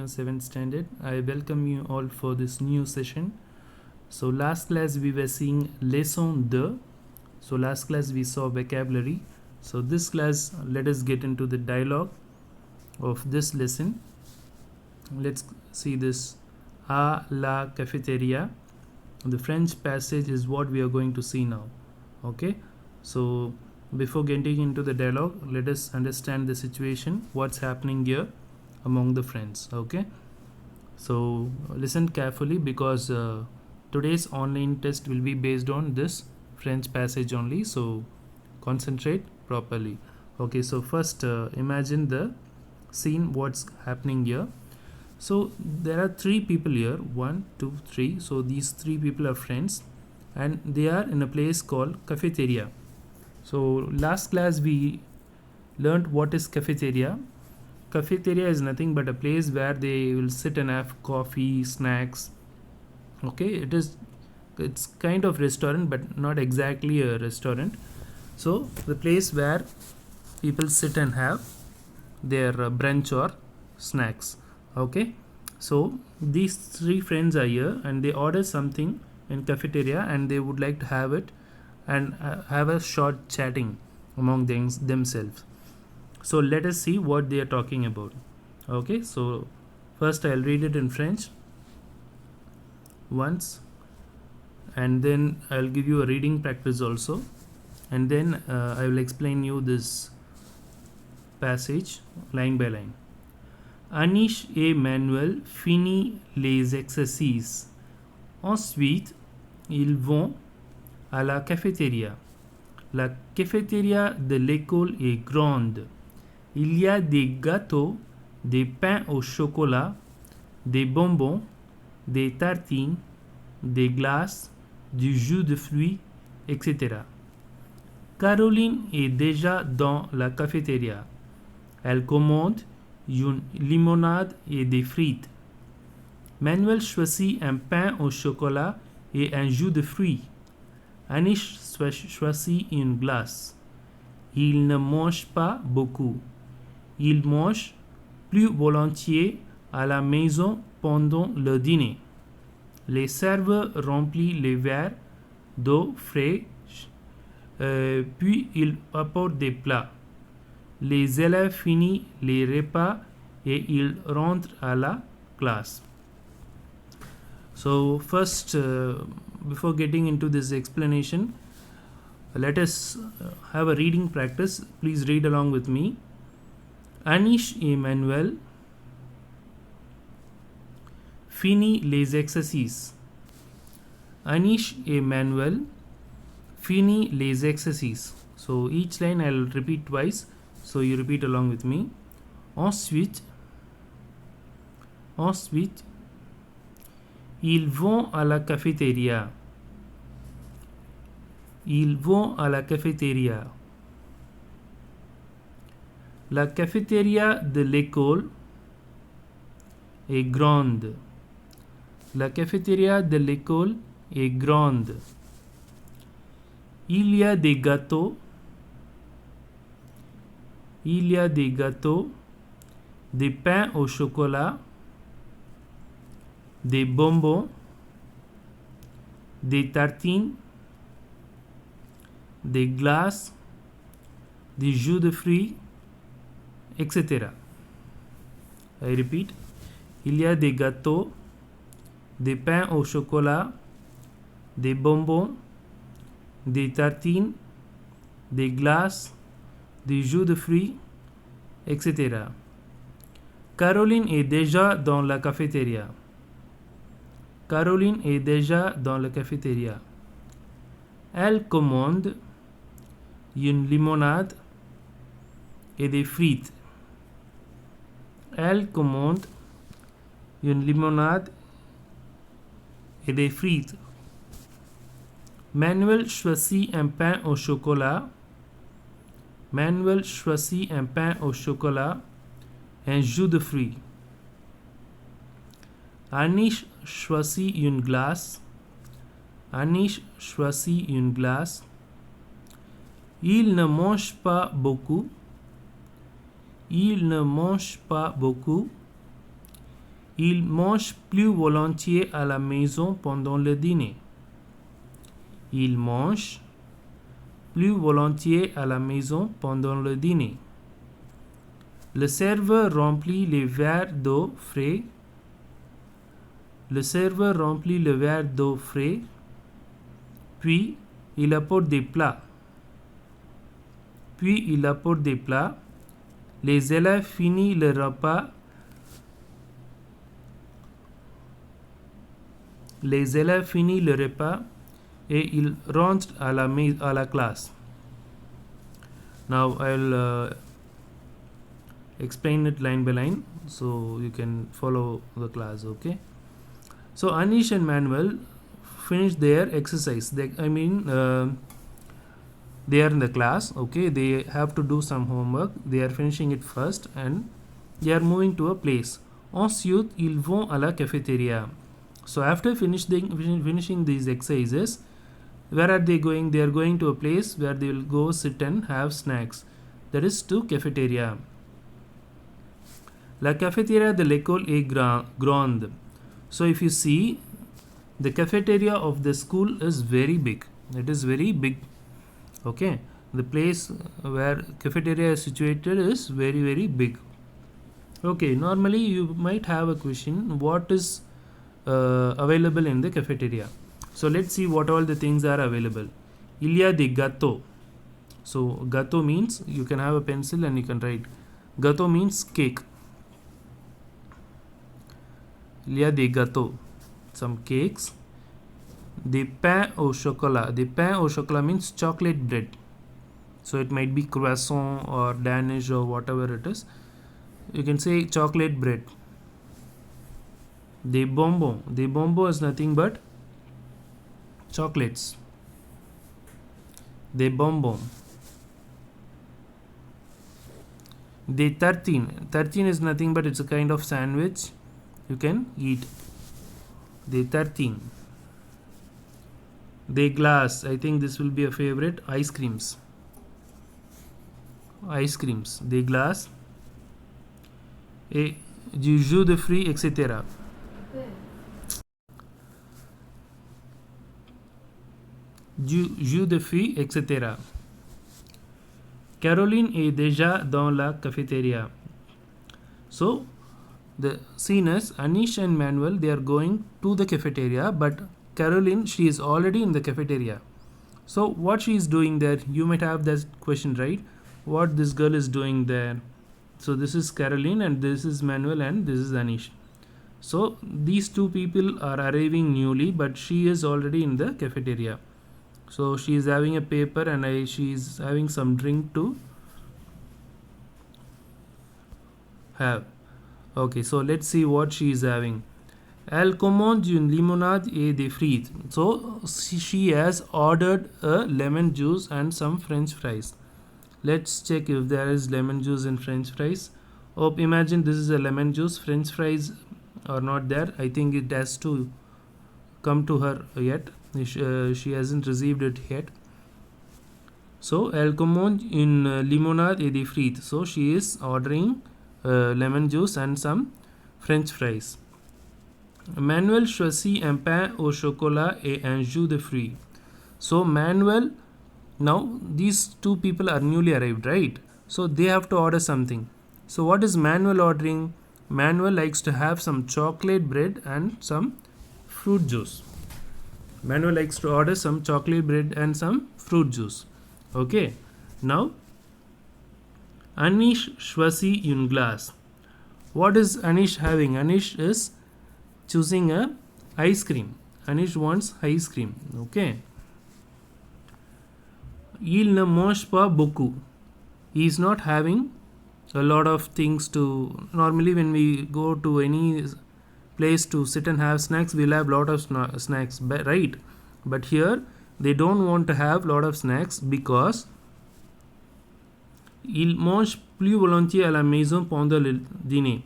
7th standard. I welcome you all for this new session. So last class we were seeing lesson 2. So last class we saw vocabulary. So this class let us get into the dialogue of this lesson. Let's see this à la cafétéria. The French passage is what we are going to see now. Okay, so before getting into the dialogue, let us understand the situation, what's happening here among the friends. Okay, so listen carefully because today's online test will be based on this French passage only, so concentrate properly. Okay, so first imagine the scene, what's happening here. So there are 3 people here, 1 2 3. So these 3 people are friends and they are in a place called cafeteria. So last class we learned what is cafeteria. Cafeteria is nothing but a place where they will sit and have coffee, snacks. Okay, it's kind of restaurant but not exactly a restaurant. So the place where people sit and have their brunch or snacks. Okay, so these 3 friends are here and they order something in cafeteria and they would like to have it and have a short chatting among themselves. So let us see what they are talking about. Okay, so first I'll read it in French once and then I'll give you a reading practice also, and then I will explain you this passage line by line. Anish et Manuel finissent les exercices. Ensuite, ils vont à la cafétéria. La cafétéria de l'école est grande. Il y a des gâteaux, des pains au chocolat, des bonbons, des tartines, des glaces, du jus de fruits, etc. Caroline est déjà dans la cafétéria. Elle commande une limonade et des frites. Manuel choisit un pain au chocolat et un jus de fruits. Anish choisit une glace. Il ne mange pas beaucoup. Il mange plus volontiers à la maison pendant le dîner. Les serveurs remplissent les verres d'eau fraîche, puis ils apportent des plats. Les élèves finissent les repas et ils rentrent à la classe. So first, before getting into this explanation, let us have a reading practice. Please read along with me. Anish et Manuel finissent les exercices. Anish et Manuel finissent les exercices. So each line I'll repeat twice. So you repeat along with me. Ensuite, ils vont à la cafétéria. Ils vont à la cafétéria. La cafétéria de l'école est grande. La cafétéria de l'école est grande. Il y a des gâteaux. Il y a des gâteaux, des pains au chocolat, des bonbons, des tartines, des glaces, des jus de fruits, etc. I repeat. Il y a des gâteaux, des pains au chocolat, des bonbons, des tartines, des glaces, des jus de fruits, etc. Caroline est déjà dans la cafétéria. Caroline est déjà dans la cafétéria. Elle commande une limonade et des frites. Elle commande une limonade et des frites. Manuel choisit un pain au chocolat. Manuel choisit un pain au chocolat, un jus de fruits. Anish choisit une glace. Anish choisit une glace. Il ne mange pas beaucoup. Il ne mange pas beaucoup. Il mange plus volontiers à la maison pendant le dîner. Il mange plus volontiers à la maison pendant le dîner. Le serveur remplit les verres d'eau frais. Le serveur remplit le verre d'eau frais, puis il apporte des plats. Puis il apporte des plats. Les élèves finissent le repas. Les élèves finissent le repas et ils rentrent à la classe. Now I'll explain it line by line so you can follow the class. Okay. So Anish and Manuel finished their exercise. They are in the class. Okay. They have to do some homework. They are finishing it first and they are moving to a place. Ensuite, ils vont à la cafétéria. So after finishing these exercises, where are they going? They are going to a place where they will go sit and have snacks. That is to cafétéria. La cafétéria de l'école est grande. So if you see, the cafeteria of the school is very big. It is very big. Okay. The place where cafeteria is situated is very, very big. Okay. Normally you might have a question, what is available in the cafeteria? So let's see what all the things are available. Il y a des gâteaux. So gâteau means, you can have a pencil and you can write. Gâteau means cake. Il y a des gâteaux, some cakes. Des pains au chocolat. Des pains au chocolat means chocolate bread. So it might be croissant or Danish or whatever it is. You can say chocolate bread. Des bonbons. Des bonbons is nothing but chocolates. Des bonbons. Des tartines. Tartine is nothing but it's a kind of sandwich you can eat. Des tartines. Des glaces. I think this will be a favorite. Ice creams. Ice creams. Des glaces. Et du jus de fruits, etc. Du jus de fruits, etc. Caroline est déjà dans la cafétéria. So, the scene is Anish and Manuel, they are going to the cafeteria, but Caroline, she is already in the cafeteria. So, what she is doing there? You might have that question, right? What this girl is doing there? So, this is Caroline and this is Manuel and this is Anish. So, these two people are arriving newly, but she is already in the cafeteria. So, she is having a paper and she is having some drink to have. Okay, so let's see what she is having. Elle commande une limonade et des frites. So, she has ordered a lemon juice and some french fries. Let's check if there is lemon juice and french fries. Oh, imagine this is a lemon juice. French fries are not there. I think it has to come to her yet. She hasn't received it yet. So, elle commande une limonade et des frites. So, she is ordering lemon juice and some french fries. Manuel choisit un pain au chocolat et un jus de fruits. So, Manuel, now these two people are newly arrived, right? So, they have to order something. So, what is Manuel ordering? Manuel likes to have some chocolate bread and some fruit juice. Manuel likes to order some chocolate bread and some fruit juice. Okay. Now, Anish choisit une glace. What is Anish having? Anish is choosing a ice cream. Anish wants ice cream. Okay. Il ne mange pas beaucoup. He is not having a lot of things to. Normally, when we go to any place to sit and have snacks, we'll have lot of snacks, right? But here they don't want to have lot of snacks because il mange plus volontiers à la maison pendant le dîner.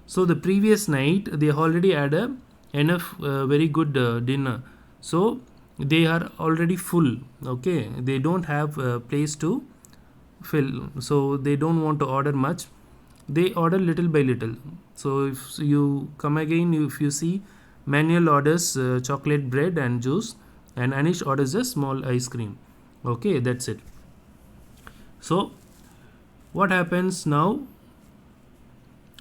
So the previous night they already had enough very good dinner. So they are already full. Okay, they don't have a place to fill. So they don't want to order much. they order little by little. So if you come again, if you see, Manuel orders chocolate bread and juice, and Anish orders a small ice cream. Okay, that's it. So what happens now?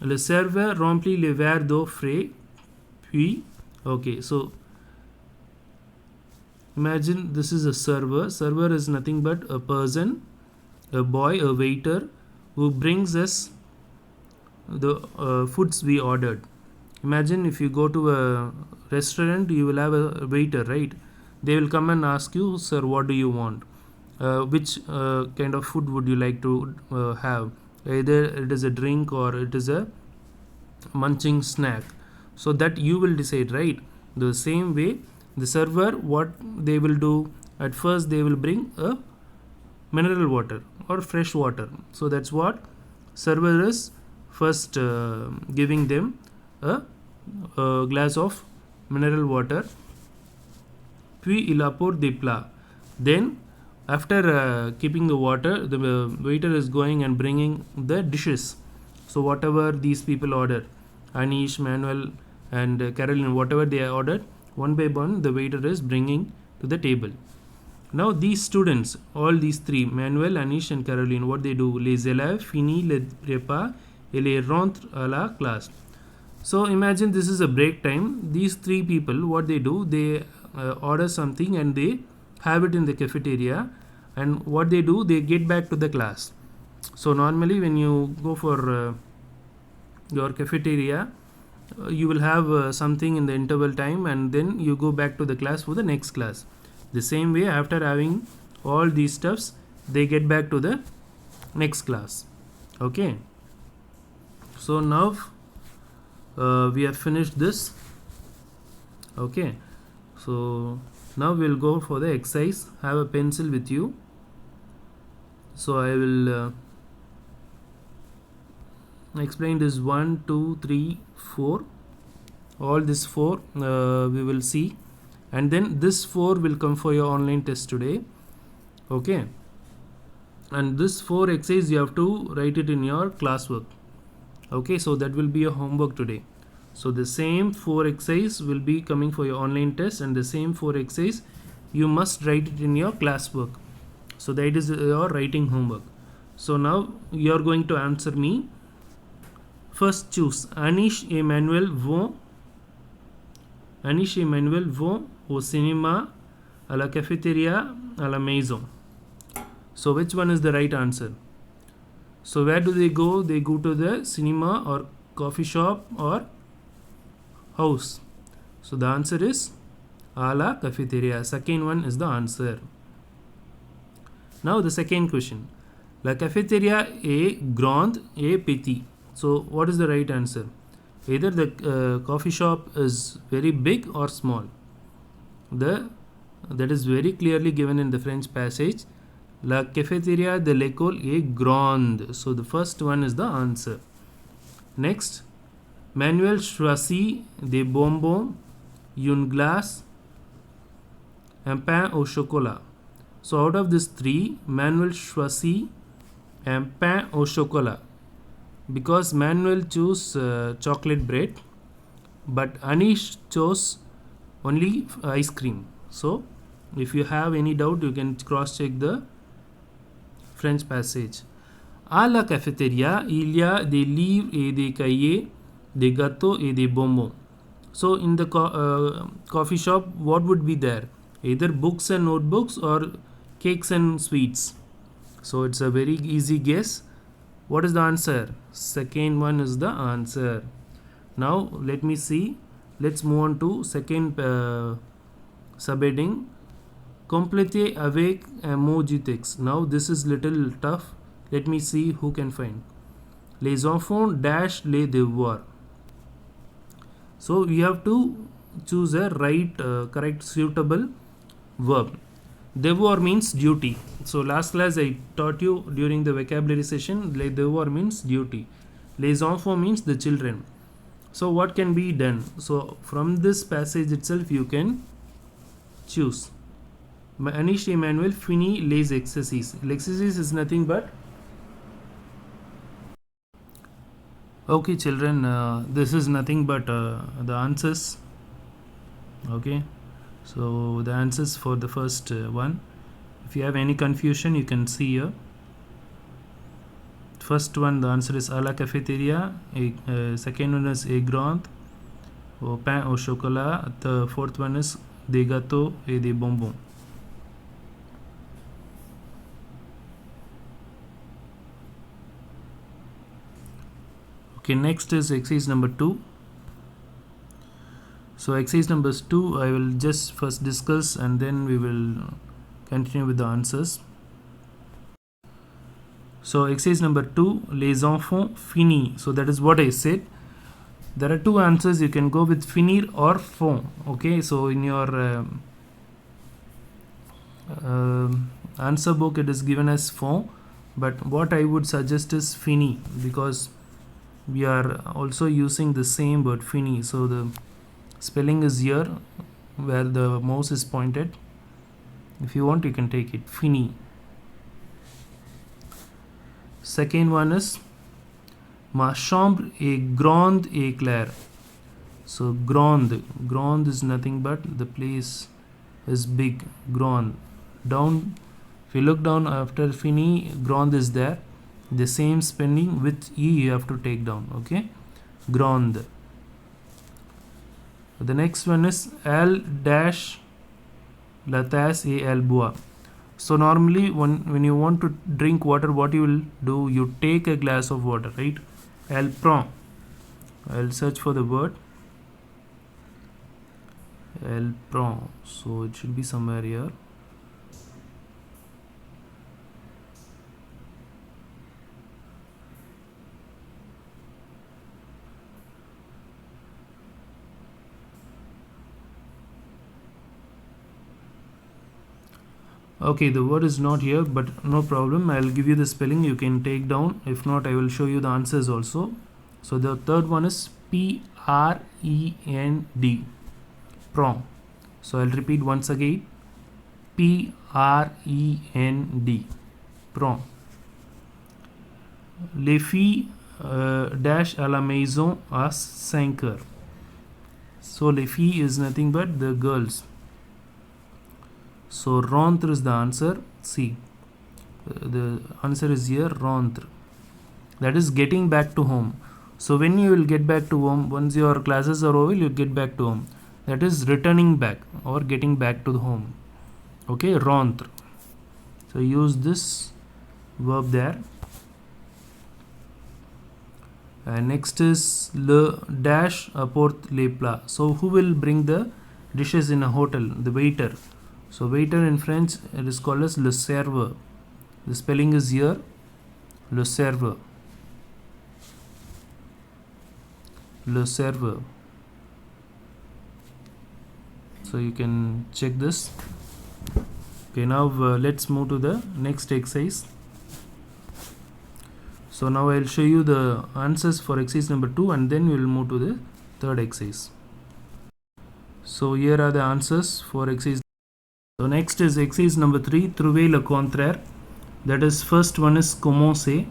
Le serveur remplit les verres d'eau frais, puis, okay, so imagine this is a server. Server is nothing but a person, a boy, a waiter, who brings us the foods we ordered. Imagine if you go to a restaurant, you will have a waiter, right? They will come and ask you, sir, what do you want? Which kind of food would you like to have? Either it is a drink or it is a munching snack. So that you will decide, right? The same way, the server, what they will do, at first they will bring a mineral water or fresh water. So that's what server is first giving them a glass of mineral water. Puis il apporte des plats. Then after keeping the water, the waiter is going and bringing the dishes. So whatever these people order, Anish, Manuel and Caroline, whatever they ordered, one by one the waiter is bringing to the table. Now these students, all these three, Manuel, Anish and Caroline, what they do? Les élèves finissent le repas et les rentrent à la classe. So imagine this is a break time. These three people, what they do? They order something and they have it in the cafeteria, and what they do? They get back to the class. So normally when you go for your cafeteria, you will have something in the interval time, and then you go back to the class for the next class. The same way, after having all these stuffs, they get back to the next class. Okay, so now we have finished this. Okay, so now we'll go for the exercise. Have a pencil with you. So I will explain this 1, 2, 3, 4. All this 4 we will see, and then this 4 will come for your online test today. Okay, and this 4 exercise you have to write it in your classwork. Okay, so that will be your homework today. So the same 4 exercise will be coming for your online test, and the same 4 exercise you must write it in your classwork. So that is your writing homework. So now you are going to answer me. First choose. Anish et Manuel vont au cinéma, à la cafétéria, à la maison. So which one is the right answer? So where do they go? They go to the cinema or coffee shop or house. So the answer is à la cafétéria. Second one is the answer. Now the second question. La cafétéria est grande et petite. So what is the right answer? Either the coffee shop is very big or small. That is very clearly given in the French passage. La cafétéria de l'école est grande. So the first one is the answer. Next, Manuel choisit des bonbons, une glace, un pain au chocolat. So out of these 3, Manuel choisit un pain au chocolat, because Manuel chose chocolate bread, but Anish chose only ice cream. So if you have any doubt, you can cross check the French passage. À la cafétéria, il y a des livres et des cahiers, des gâteaux et des bonbons. So in the coffee shop, what would be there? Either books and notebooks or cakes and sweets. So it's a very easy guess. What is the answer? Second one is the answer. Now let me see. Let's move on to second subheading. Complétez avec un mot du texte. Now this is little tough. Let me see who can find. Les enfants dash les devoirs. So we have to choose a right, correct, suitable verb. Devoir means duty. So last class I taught you during the vocabulary session, les devoirs means duty. Les enfants means the children. So what can be done? So from this passage itself you can choose. Anish Emmanuel finit les exercices. L'exercice is nothing but Okay children, this is nothing but the answers. Okay, so the answers for the first one. If you have any confusion, you can see here. First one, the answer is à la cafétéria. Second one is a grand, au pain au chocolat. The fourth one is des gâteaux et des bonbons. Okay, next is exercise number 2. So exercise number 2 I will just first discuss and then we will continue with the answers. So exercise number 2, les enfants finis. So that is what I said. There are two answers. You can go with finir or font. Okay, so in your answer book it is given as font, but what I would suggest is fini, because we are also using the same word fini. So the spelling is here where the mouse is pointed. If you want, you can take it, fini. Second one is ma chambre est grande et claire. So grande is nothing but the place is big, grande. Down, if you look down after fini, grande is there. The same spelling with e you have to take down. Okay, grande. The next one is elle dash la tasse et elle boit. So normally when you want to drink water, what you will do, you take a glass of water, right? Elle prend. I'll search for the word. Elle prend. So it should be somewhere here. Okay, the word is not here, but no problem. I'll give you the spelling, you can take down. If not, I will show you the answers also. So the third one is P-R-E-N-D, prend. So I'll repeat once again, P-R-E-N-D, prend. Les filles dash à la maison à 5 heures. So les filles is nothing but the girls. So rentre is the answer. C. The answer is here, rentre. That is getting back to home. So when you will get back to home, once your classes are over, you get back to home. That is returning back or getting back to the home. Okay, rentre. So use this verb there. Next is le dash apporte les plats. So who will bring the dishes in a hotel? The waiter. So waiter in French, it is called as le serveur. The spelling is here, le serveur. Le serveur. So you can check this. Okay, now let's move to the next exercise. So now I'll show you the answers for exercise number 2 and then we will move to the third exercise. So here are the answers for exercise. So next is exercise number 3, trouver le contraire. That is, first one is commencer.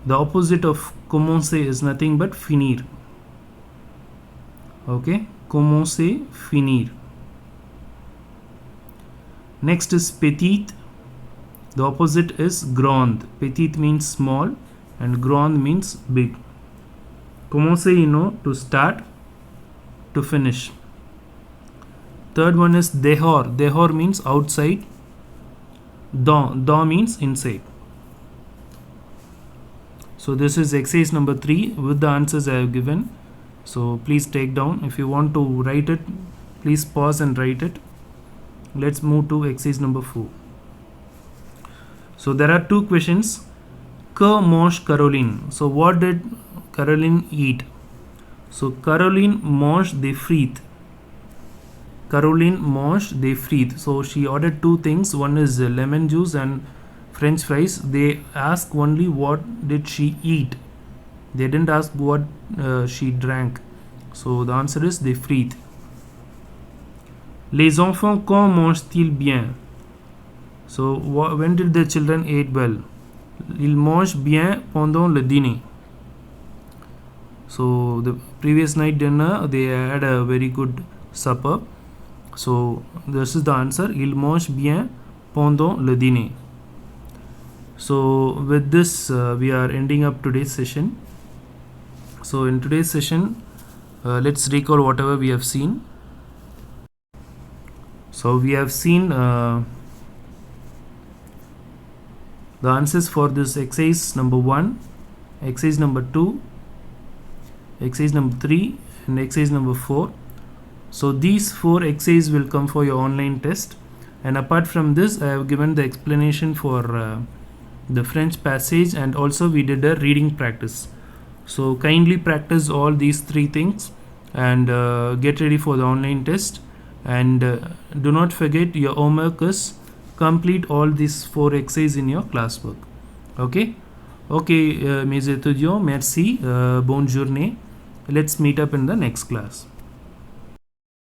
The opposite of commencer is nothing but finir. Okay, commencer, finir. Next is petite. The opposite is grande. Petite means small and grande means big. Commencer, you know, to start, to finish. Third one is dehors. Dehors means outside. Dans means inside. So this is exercise number 3 with the answers I have given. So please take down. If you want to write it, please pause and write it. Let's move to exercise number 4. So there are two questions. Que mange Caroline? So what did Caroline eat? So Caroline mange des frites. Caroline mange des frites. So she ordered two things. One is lemon juice and French fries. They ask only what did she eat. They didn't ask what she drank. So the answer is des frites. Les enfants quand mangent-ils bien? So when did the children eat well? Ils mangent bien pendant le dîner. So the previous night dinner they had a very good supper. So this is the answer. Il mange bien pendant le dîner. So with this we are ending up today's session. So in today's session let's recall whatever we have seen. So we have seen the answers for this exercise number 1, exercise number 2, exercise number 3 and exercise number 4. So these 4 exercises will come for your online test, and apart from this I have given the explanation for the French passage, and also we did a reading practice. So kindly practice all these 3 things and get ready for the online test, and do not forget your homework is complete all these 4 exercises in your classwork. Ok, mes étudiants, merci, bonne journée. Let's meet up in the next class.